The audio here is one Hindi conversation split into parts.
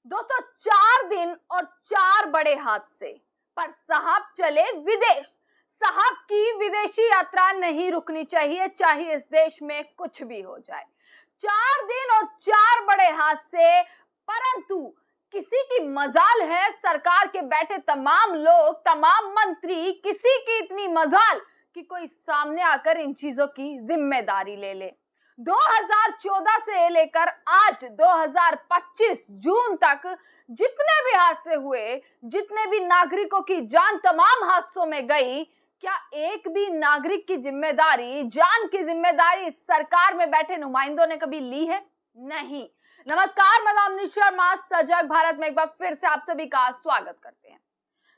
दोस्तों 4 दिन और 4 बड़े हादसे पर साहब चले विदेश। साहब की विदेशी यात्रा नहीं रुकनी चाहिए, चाहे इस देश में कुछ भी हो जाए। 4 दिन और 4 बड़े हादसे, परंतु किसी की मजाल है, सरकार के बैठे तमाम लोग, तमाम मंत्री, किसी की इतनी मजाल कि कोई सामने आकर इन चीजों की जिम्मेदारी ले ले। 2014 से लेकर आज 2025 जून तक जितने भी हादसे हुए, जितने भी नागरिकों की जान तमाम हादसों में गई, क्या एक भी नागरिक की जिम्मेदारी, जान की जिम्मेदारी सरकार में बैठे नुमाइंदों ने कभी ली है? नहीं। नमस्कार, मैं दामिनी शर्मा, सजग भारत में एक बार फिर से आप सभी का स्वागत करते हैं।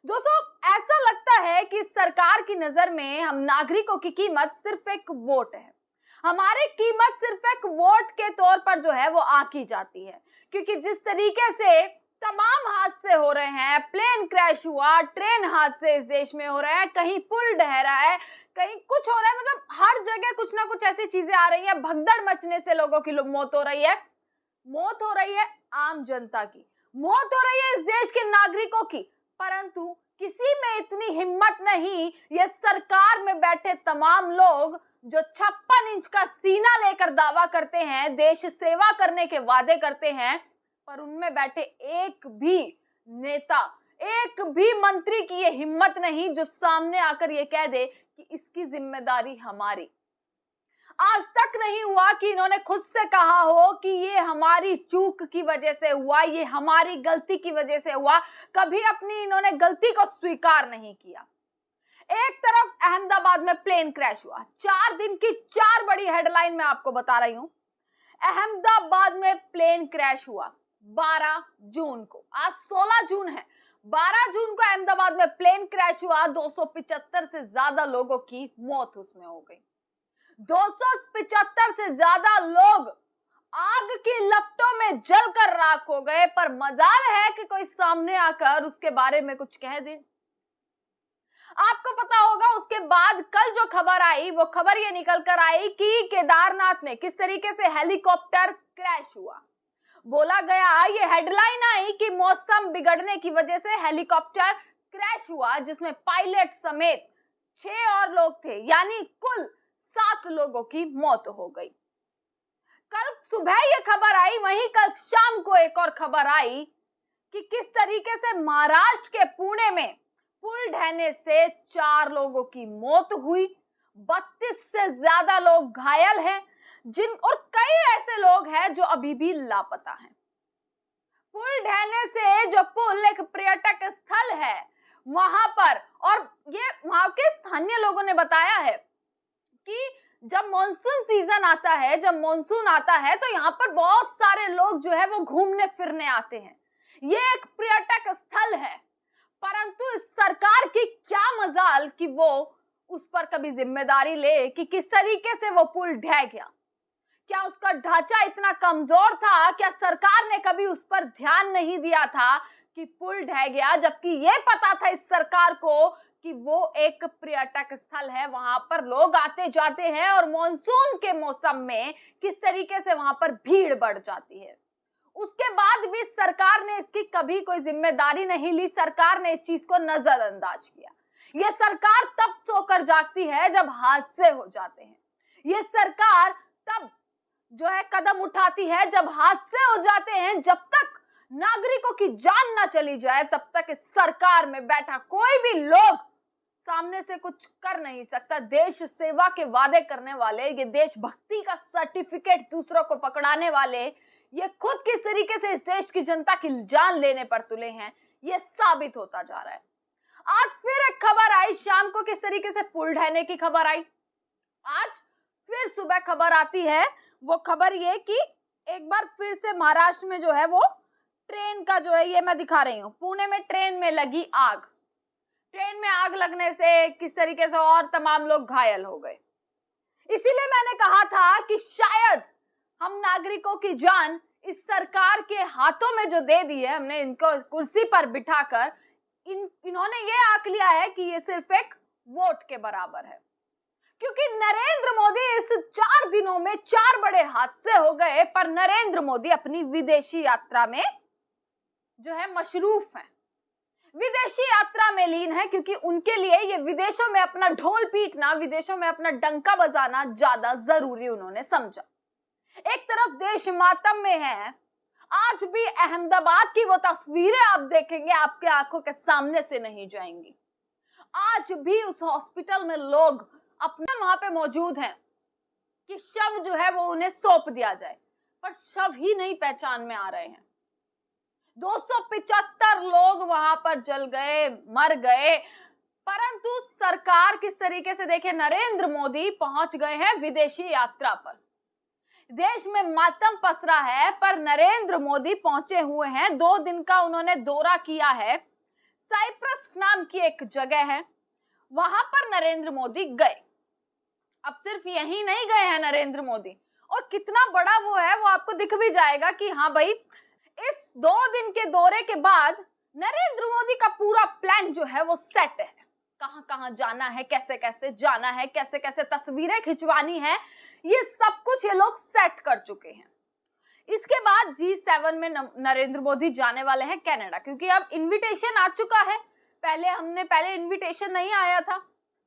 दोस्तों, ऐसा लगता है कि सरकार की नजर में हम नागरिकों की कीमत सिर्फ एक वोट है। हमारी कीमत सिर्फ एक वोट के तौर पर जो है वो आंकी जाती है, क्योंकि जिस तरीके से तमाम हादसे हो रहे हैं, प्लेन क्रैश हुआ, ट्रेन हादसे इस देश में हो रहे हैं, कहीं पुल ढह रहा है, कहीं कुछ हो रहा है, मतलब हर जगह कुछ ना कुछ ऐसी चीजें आ रही हैं। भगदड़ मचने से लोगों की मौत हो रही है, मौत हो रही है आम जनता की, मौत हो रही है इस देश के नागरिकों की, परंतु किसी में इतनी हिम्मत नहीं। ये सरकार में बैठे तमाम लोग जो 56 इंच का सीना लेकर दावा करते हैं, देश सेवा करने के वादे करते हैं, पर उनमें बैठे एक भी नेता, एक भी मंत्री की ये हिम्मत नहीं जो सामने आकर ये कह दे कि इसकी जिम्मेदारी हमारी। आज तक नहीं हुआ कि इन्होंने खुद से कहा हो कि ये हमारी चूक की वजह से हुआ, ये हमारी गलती की वजह से हुआ। कभी अपनी इन्होंने गलती को स्वीकार नहीं किया। एक तरफ अहमदाबाद में प्लेन क्रैश हुआ, 4 दिन की 4 बड़ी हेडलाइन मैं आपको बता रही हूं। अहमदाबाद में प्लेन क्रैश हुआ 12 जून को, आज 16 जून है। 12 जून को अहमदाबाद में प्लेन क्रैश हुआ, 275 से ज्यादा लोगों की मौत उसमें हो गई। 275 से ज्यादा लोग आग की लपटों में जलकर राख हो गए, पर मजाल है कि कोई सामने आकर उसके बारे में कुछ कह दे। आपको पता होगा उसके बाद कल जो खबर आई, वो खबर ये निकल कर आई कि केदारनाथ में किस तरीके से हेलीकॉप्टर क्रैश हुआ। बोला गया, ये हेडलाइन आई कि मौसम बिगड़ने की वजह से हेलीकॉप्टर क्रैश हुआ, जिसमें पायलट समेत 6 और लोग थे, यानी कुल 7 लोगों की मौत हो गई। कल सुबह ये खबर आई, वहीं कल शाम को एक और खबर आई कि किस तरीके से महाराष्ट्र के पुणे में पुल ढहने से 4 लोगों की मौत हुई, 32 से ज्यादा लोग घायल हैं, और कई ऐसे लोग हैं जो अभी भी लापता हैं। पुल ढहने से, जो पुल एक पर्यटक स्थल है वहां पर, और ये वहां के स्थानीय लोगों ने बताया है कि जब मॉनसून सीजन आता है, जब मॉनसून आता है तो यहाँ पर बहुत सारे लोग जो है वो घूमने फिरने आते हैं। ये एक पर्यटक स्थल है, परंतु इस सरकार की क्या मजाल कि वो उस पर कभी जिम्मेदारी ले कि किस तरीके से वो पुल ढह गया। क्या उसका ढांचा इतना कमजोर था? क्या सरकार ने कभी उस पर ध्यान नहीं दिया था कि पुल ढह गया, जबकि ये पता था इस सरकार को कि वो एक पर्यटक स्थल है, वहां पर लोग आते जाते हैं, और मॉनसून के मौसम में किस तरीके से वहां पर भीड़ बढ़ जाती है। उसके बाद भी सरकार ने इसकी कभी कोई जिम्मेदारी नहीं ली, सरकार ने इस चीज को नजरअंदाज किया। यह सरकार तब सोकर जागती है जब हादसे हो जाते हैं। यह सरकार तब जो है कदम उठाती है जब हादसे हो जाते हैं। जब तक नागरिकों की जान ना चली जाए, तब तक इस सरकार में बैठा कोई भी लोग सामने से कुछ कर नहीं सकता। देश सेवा के वादे करने वाले, ये देशभक्ति का सर्टिफिकेट दूसरों को पकड़ाने वाले, ये खुद किस तरीके से इस देश की जनता की जान लेने पर तुले हैं, ये साबित होता जा रहा है। आज फिर एक खबर आई शाम को, किस तरीके से पुल ढहने की खबर आई। आज फिर सुबह खबर आती है, वो खबर ये कि एक बार फिर से महाराष्ट्र में जो है वो ट्रेन का जो है, ये मैं दिखा रही हूँ, पुणे में ट्रेन में लगी आग। ट्रेन में आग लगने से किस तरीके से और तमाम लोग घायल हो गए। इसीलिए मैंने कहा था कि शायद हम नागरिकों की जान इस सरकार के हाथों में जो दे दी है, हमने इनको कुर्सी पर बिठाकर, इन्होंने ये आंक लिया है कि ये सिर्फ एक वोट के बराबर है। क्योंकि नरेंद्र मोदी इस 4 दिनों में 4 बड़े हादसे हो गए, पर नरेंद्र मोदी अपनी विदेशी यात्रा में जो है मशरूफ हैं, विदेशी यात्रा में लीन है, क्योंकि उनके लिए ये विदेशों में अपना ढोल पीटना, विदेशों में अपना डंका बजाना ज्यादा जरूरी उन्होंने समझा। एक तरफ देश मातम में है, आज भी अहमदाबाद की वो तस्वीरें आप देखेंगे आपके आंखों के सामने से नहीं जाएंगी। आज भी उस हॉस्पिटल में लोग अपने वहां पे मौजूद हैं कि शव जो है वो उन्हें सौंप दिया जाए, पर शव ही नहीं पहचान में आ रहे हैं। 275 लोग वहां पर जल गए, मर गए, परंतु सरकार किस तरीके से, देखे नरेंद्र मोदी पहुंच गए हैं विदेशी यात्रा पर। देश में मातम पसरा है, पर नरेंद्र मोदी पहुंचे हुए हैं। 2 दिन का उन्होंने दौरा किया है। साइप्रस नाम की एक जगह है, वहां पर नरेंद्र मोदी गए। अब सिर्फ यहीं नहीं गए हैं नरेंद्र मोदी, और कितना बड़ा वो है वो आपको दिख भी जाएगा कि हाँ भाई, इस 2 दिन के दौरे के बाद नरेंद्र मोदी का पूरा प्लान जो है वो सेट है। कहां कहां जाना है, कैसे कैसे जाना है, कैसे कैसे तस्वीरें खिंचवानी है, ये सब कुछ ये लोग सेट कर चुके हैं। इसके बाद G7 में नरेंद्र मोदी जाने वाले हैं कनाडा, क्योंकि अब इनविटेशन आ चुका है। पहले इनविटेशन नहीं आया था,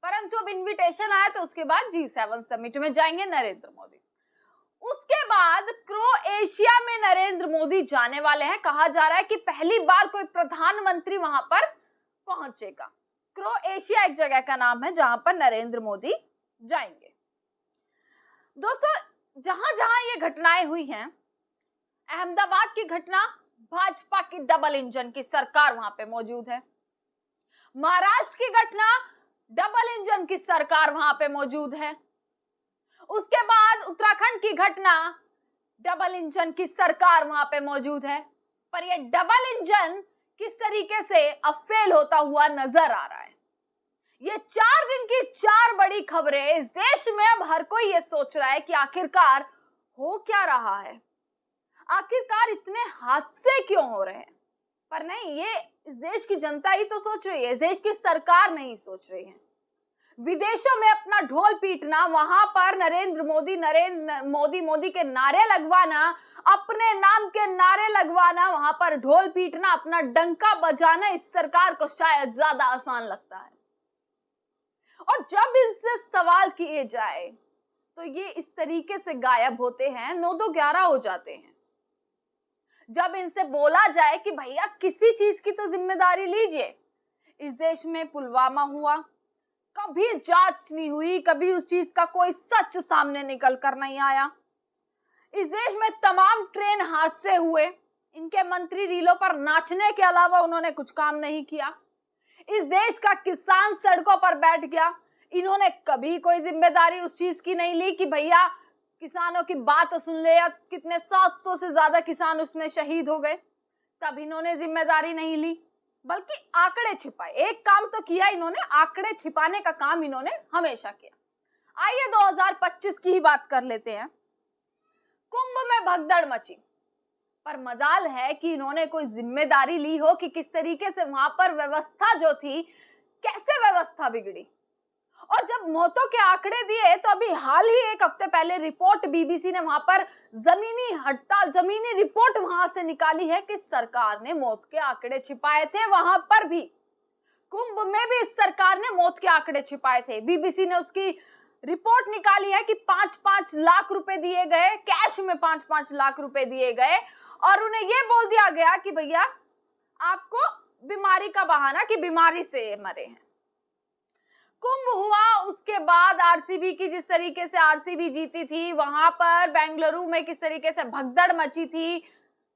परंतु अब इनविटेशन आया, तो उसके बाद G7 समिट में जाएंगे नरेंद्र मोदी। उसके बाद क्रोएशिया में नरेंद्र मोदी जाने वाले हैं। कहा जा रहा है कि पहली बार कोई प्रधानमंत्री वहां पर पहुंचेगा। क्रोएशिया एक जगह का नाम है जहां पर नरेंद्र मोदी जाएंगे। दोस्तों, जहां जहां ये घटनाएं हुई हैं, अहमदाबाद की घटना, भाजपा की डबल इंजन की सरकार वहां पे मौजूद है। महाराष्ट्र की घटना, डबल इंजन की सरकार वहां पे मौजूद है। उसके बाद उत्तराखंड की घटना, डबल इंजन की सरकार वहां पे मौजूद है। पर ये डबल इंजन किस तरीके से अब फेल होता हुआ नजर आ रहा है। ये 4 दिन की 4 बड़ी खबरें इस देश में। अब हर कोई ये सोच रहा है कि आखिरकार हो क्या रहा है, आखिरकार इतने हादसे क्यों हो रहे हैं। पर नहीं, ये इस देश की जनता ही तो सोच रही है, इस देश की सरकार नहीं सोच रही है। विदेशों में अपना ढोल पीटना, वहां पर नरेंद्र मोदी के नारे लगवाना, अपने नाम के नारे लगवाना, वहां पर ढोल पीटना, अपना डंका बजाना इस सरकार को शायद ज्यादा आसान लगता है। और जब इनसे सवाल किए जाए तो ये इस तरीके से गायब होते हैं, 9-2-11 हो जाते हैं। जब इनसे बोला जाए कि भैया किसी चीज की तो जिम्मेदारी लीजिए, इस देश में पुलवामा हुआ, कभी जांच नहीं हुई, कभी उस चीज का कोई सच सामने निकल कर नहीं आया। इस देश में तमाम ट्रेन हादसे हुए, इनके मंत्री रीलों पर नाचने के अलावा उन्होंने कुछ काम नहीं किया। इस देश का किसान सड़कों पर बैठ गया, इन्होंने कभी कोई जिम्मेदारी उस चीज की नहीं ली कि भैया किसानों की बात सुन ले, या कितने 700 से ज्यादा किसान उसमें शहीद हो गए, तब इन्होंने जिम्मेदारी नहीं ली, बल्कि आंकड़े छिपाए। एक काम तो किया इन्होंने, आंकड़े छिपाने का काम इन्होंने हमेशा किया। आइए 2025 की ही बात कर लेते हैं। कुंभ में भगदड़ मची, पर मजाल है कि इन्होंने कोई जिम्मेदारी ली हो कि किस तरीके से वहां पर व्यवस्था जो थी, कैसे व्यवस्था बिगड़ी। और जब मौतों के आंकड़े दिए, तो अभी हाल ही 1 हफ्ते पहले रिपोर्ट बीबीसी ने वहां पर जमीनी रिपोर्ट वहां से निकाली है कि सरकार ने मौत के आंकड़े छिपाए थे। वहां पर भी, कुंभ में भी इस सरकार ने मौत के आंकड़े छिपाए थे। बीबीसी ने उसकी रिपोर्ट निकाली है कि 5-5 लाख रुपए दिए गए, कैश में 5-5 लाख रुपए दिए गए, और उन्हें यह बोल दिया गया कि भैया आपको बीमारी का बहाना कि बीमारी से मरे हैं। कुंभ हुआ, उसके बाद आरसीबी की जिस तरीके से आरसीबी जीती थी, वहां पर बेंगलुरु में किस तरीके से भगदड़ मची थी,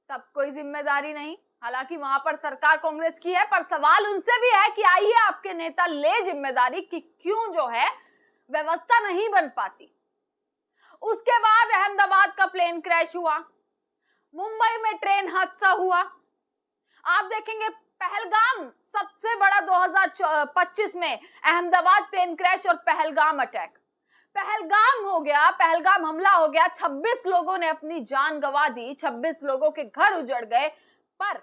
तब कोई जिम्मेदारी नहीं। हालांकि वहां पर सरकार कांग्रेस की है, पर सवाल उनसे भी है कि आइए आपके नेता ले जिम्मेदारी कि क्यों जो है व्यवस्था नहीं बन पाती। उसके बाद अहमदाबाद का प्लेन क्रैश हुआ, मुंबई में ट्रेन हादसा हुआ। आप देखेंगे पहलगाम सबसे बड़ा 2025 में, अहमदाबाद प्लेन क्रैश और पहलगाम अटैक। पहलगाम हो गया, पहलगाम हमला हो गया, 26 लोगों ने अपनी जान गंवा दी, 26 लोगों के घर उजड़ गए। पर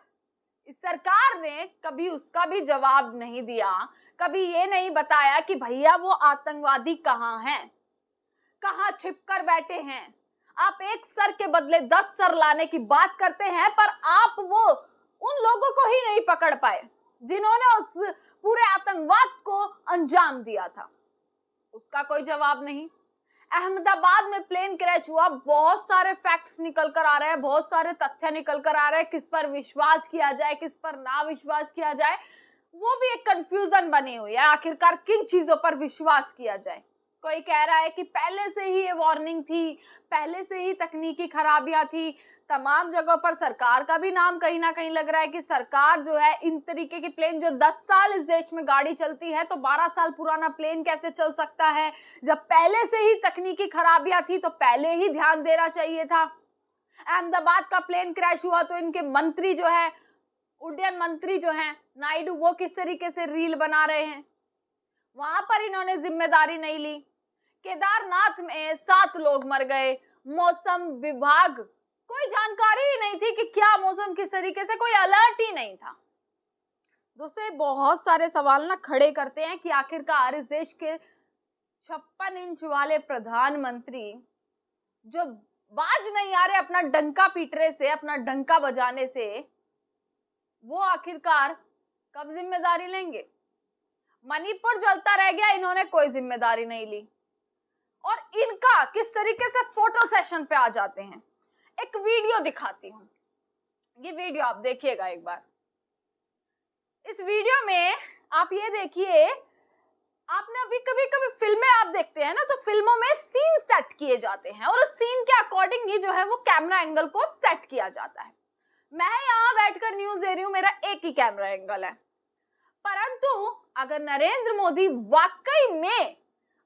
इस सरकार ने कभी उसका भी जवाब नहीं दिया, कभी ये नहीं बताया कि भैया वो आतंकवादी कहाँ हैं, कहाँ छिपकर बैठे हैं। आप एक सर के बदले 10 सर लाने की बात करते हैं, पर आप वो उन लोगों ही नहीं पकड़ पाए जिन्होंने उस पूरे आतंकवाद को अंजाम दिया था। उसका कोई जवाब नहीं। अहमदाबाद में प्लेन क्रैश हुआ, बहुत सारे फैक्ट्स निकल कर आ रहे हैं, बहुत सारे तथ्य निकल कर आ रहे हैं, किस पर विश्वास किया जाए, किस पर ना विश्वास किया जाए, वो भी एक कंफ्यूजन बनी हुई है। आखिरकार किन चीजों पर विश्वास किया जाए। कोई कह रहा है कि पहले से ही ये वार्निंग थी, पहले से ही तकनीकी खराबियां थी। तमाम जगहों पर सरकार का भी नाम कहीं ना कहीं लग रहा है कि सरकार जो है इन तरीके की प्लेन, जो 10 साल इस देश में गाड़ी चलती है, तो 12 साल पुराना प्लेन कैसे चल सकता है। जब पहले से ही तकनीकी खराबियां थी तो पहले ही ध्यान देना चाहिए था। अहमदाबाद का प्लेन क्रैश हुआ तो इनके मंत्री जो है, उड्डयन मंत्री जो है नायडू, वो किस तरीके से रील बना रहे हैं, वहां पर इन्होंने जिम्मेदारी नहीं ली। केदारनाथ में 7 लोग मर गए, मौसम विभाग कोई जानकारी ही नहीं थी कि क्या मौसम किस तरीके से, कोई अलर्ट ही नहीं था। दूसरे बहुत सारे सवाल ना खड़े करते हैं कि आखिरकार इस देश के 56 इंच वाले प्रधानमंत्री जो बाज नहीं आ रहे अपना डंका पीटने से, अपना डंका बजाने से, वो आखिरकार कब जिम्मेदारी लेंगे। मणिपुर जलता रह गया, इन्होंने कोई जिम्मेदारी नहीं ली। और इनका किस तरीके से फोटो सेशन पे आ जाते हैं। एक वीडियो दिखाती हूं, ये वीडियो आप देखिएगा एक बार। इस वीडियो में आप ये देखिए, आपने अभी कभी कभी फिल्में आप देखते हैं ना, तो फिल्मों में सीन सेट किए जाते हैं और उस सीन के अकॉर्डिंग ही जो है वो कैमरा एंगल को सेट किया जाता है। मैं यहाँ बैठकर न्यूज दे रही हूँ, मेरा एक ही कैमरा एंगल है, परंतु अगर नरेंद्र मोदी वाकई में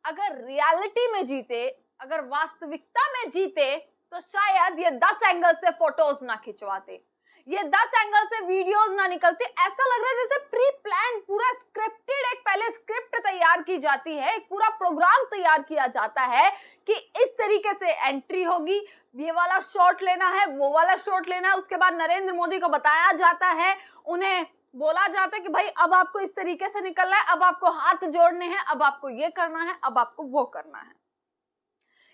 अगर रियलिटी में जीते, अगर वास्तविकता में जीते, तो शायद ये 10 एंगल से फोटोज ना खिंचवाते, ये 10 एंगल से वीडियोस ना निकलते। ऐसा लग रहा है जैसे प्री प्लान, पूरा स्क्रिप्टेड, एक पहले स्क्रिप्ट तैयार की जाती है, एक पूरा प्रोग्राम तैयार किया जाता है कि इस तरीके से एंट्री होगी, ये वाला शॉट लेना है, वो वाला शॉट लेना है। उसके बाद नरेंद्र मोदी को बताया जाता है, उन्हें बोला जाता है कि भाई अब आपको इस तरीके से निकलना है, अब आपको हाथ जोड़ने हैं, अब आपको ये करना है, अब आपको वो करना है।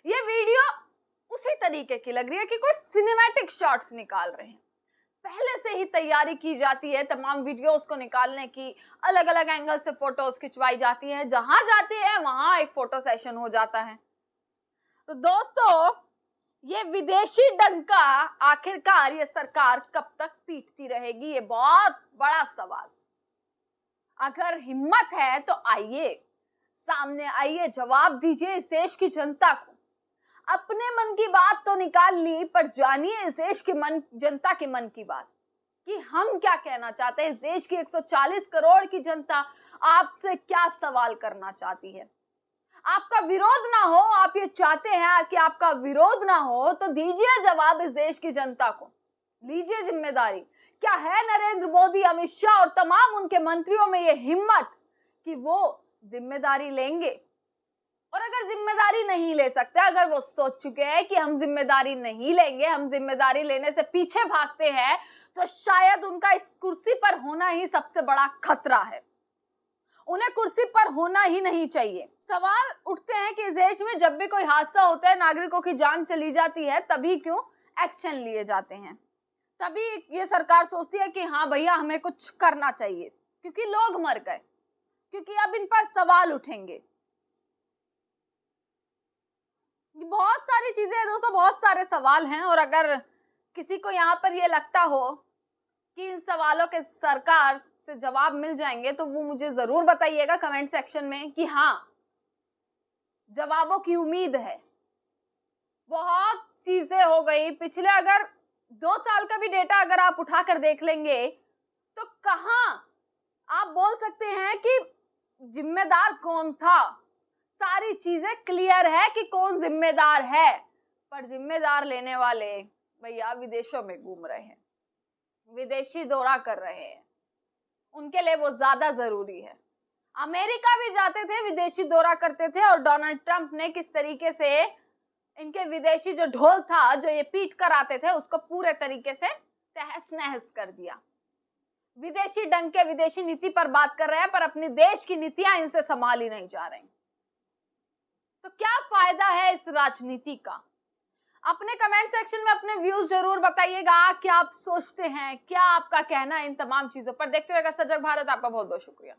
ये वीडियो उसी तरीके की लग रही है कि कोई सिनेमैटिक शॉट्स निकाल रहे हैं। पहले से ही तैयारी की जाती है तमाम वीडियोस को निकालने की, अलग अलग एंगल से फोटोज खिंचवाई जाती हैं, जहां जाती है वहां एक फोटो सेशन हो जाता है। तो दोस्तों, ये विदेशी डंका आखिरकार ये सरकार कब तक पीटती रहेगी, ये बहुत बड़ा सवाल। अगर हिम्मत है तो आइए, सामने आइए, जवाब दीजिए इस देश की जनता को। अपने मन की बात तो निकाल ली, पर जानिए इस देश के जनता के मन की बात, कि हम क्या कहना चाहते हैं। इस देश की 140 करोड़ की जनता आपसे क्या सवाल करना चाहती है। आपका विरोध ना हो, आप ये चाहते हैं कि आपका विरोध ना हो, तो दीजिए जवाब इस देश की जनता को, लीजिए जिम्मेदारी। क्या है नरेंद्र मोदी, अमित शाह और तमाम उनके मंत्रियों में ये हिम्मत कि वो जिम्मेदारी लेंगे? और अगर जिम्मेदारी नहीं ले सकते, अगर वो सोच चुके हैं कि हम जिम्मेदारी नहीं लेंगे, हम जिम्मेदारी लेने से पीछे भागते हैं, तो शायद उनका इस कुर्सी पर होना ही सबसे बड़ा खतरा है। उन्हें कुर्सी पर होना ही नहीं चाहिए। सवाल उठते हैं कि इस देश में जब भी कोई हादसा होता है, नागरिकों की जान चली जाती है, तभी क्यों एक्शन लिए जाते हैं? तभी ये सरकार सोचती है कि हाँ भैया हमें कुछ करना चाहिए, क्योंकि लोग मर गए, क्योंकि अब इन पर सवाल उठेंगे। बहुत सारी चीजें हैं दोस्तों, बहुत सारे सवाल हैं, और अगर किसी को यहाँ पर ये लगता हो कि इन सवालों के सरकार से जवाब मिल जाएंगे, तो वो मुझे जरूर बताइएगा कमेंट सेक्शन में कि हाँ, जवाबों की उम्मीद है। बहुत चीजें हो गई पिछले, अगर 2 साल का भी डेटा अगर आप उठाकर देख लेंगे, तो कहाँ आप बोल सकते हैं कि जिम्मेदार कौन था। सारी चीजें क्लियर है कि कौन जिम्मेदार है, पर जिम्मेदार लेने वाले भैया विदेशों में घूम रहे हैं, विदेशी दौरा कर रहे हैं, उनके लिए वो ज्यादा जरूरी है। अमेरिका भी जाते थे, विदेशी दौरा करते थे, और डोनाल्ड ट्रंप ने किस तरीके से इनके विदेशी जो ढोल था, जो ये पीट कर आते थे, उसको पूरे तरीके से तहस नहस कर दिया। विदेशी डंके, विदेशी नीति पर बात कर रहे हैं, पर अपने देश की नीतियां इनसे संभाली नहीं जा रही। तो क्या फायदा है इस राजनीति का? अपने कमेंट सेक्शन में अपने व्यूज जरूर बताइएगा, क्या आप सोचते हैं, क्या आपका कहना है इन तमाम चीजों पर। देखते रहिएगा सजग भारत। आपका बहुत बहुत शुक्रिया।